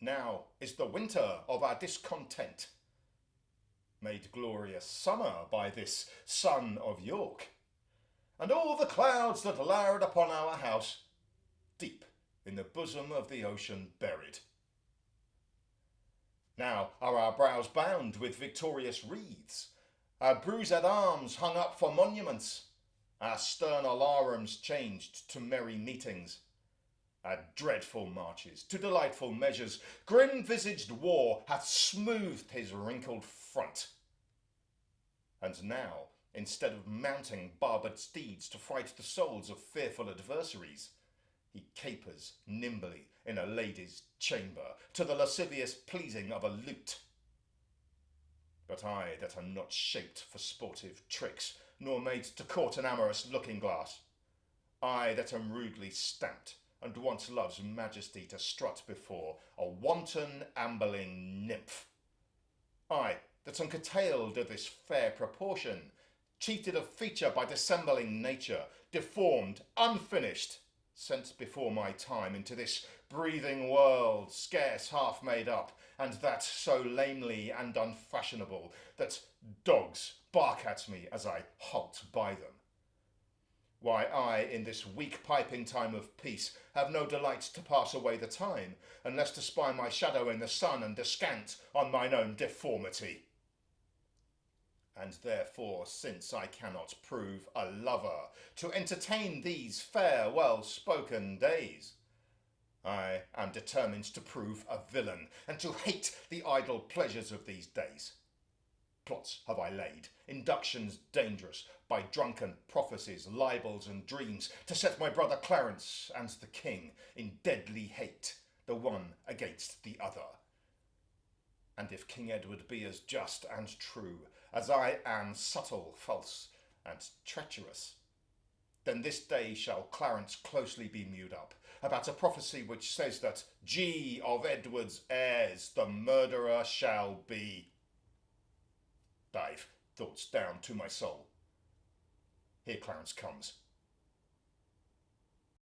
Now is the winter of our discontent, made glorious summer by this son of York, and all the clouds that lowered upon our house, deep in the bosom of the ocean buried. Now are our brows bound with victorious wreaths, our bruised arms hung up for monuments, our stern alarums changed to merry meetings, our dreadful marches to delightful measures. Grim-visaged war hath smoothed his wrinkled front. And now, instead of mounting barbed steeds to fright the souls of fearful adversaries, he capers nimbly in a lady's chamber to the lascivious pleasing of a lute. But I that am not shaped for sportive tricks, nor made to court an amorous looking-glass, I that am rudely stamped, and want love's majesty to strut before a wanton ambling nymph, I that am curtailed of this fair proportion, cheated of feature by dissembling nature, deformed, unfinished, sent before my time into this breathing world scarce half made up, and that so lamely and unfashionable that dogs bark at me as I halt by them. Why, I, in this weak piping time of peace, have no delight to pass away the time, unless to spy my shadow in the sun and descant on mine own deformity. And therefore, since I cannot prove a lover to entertain these fair, well-spoken days, I am determined to prove a villain, and to hate the idle pleasures of these days. Plots have I laid, inductions dangerous, by drunken prophecies, libels, and dreams, to set my brother Clarence and the king in deadly hate, the one against the other. And if King Edward be as just and true as I am subtle, false, and treacherous, then this day shall Clarence closely be mewed up about a prophecy which says that G of Edward's heirs the murderer shall be. Dive thoughts down to my soul. Here Clarence comes.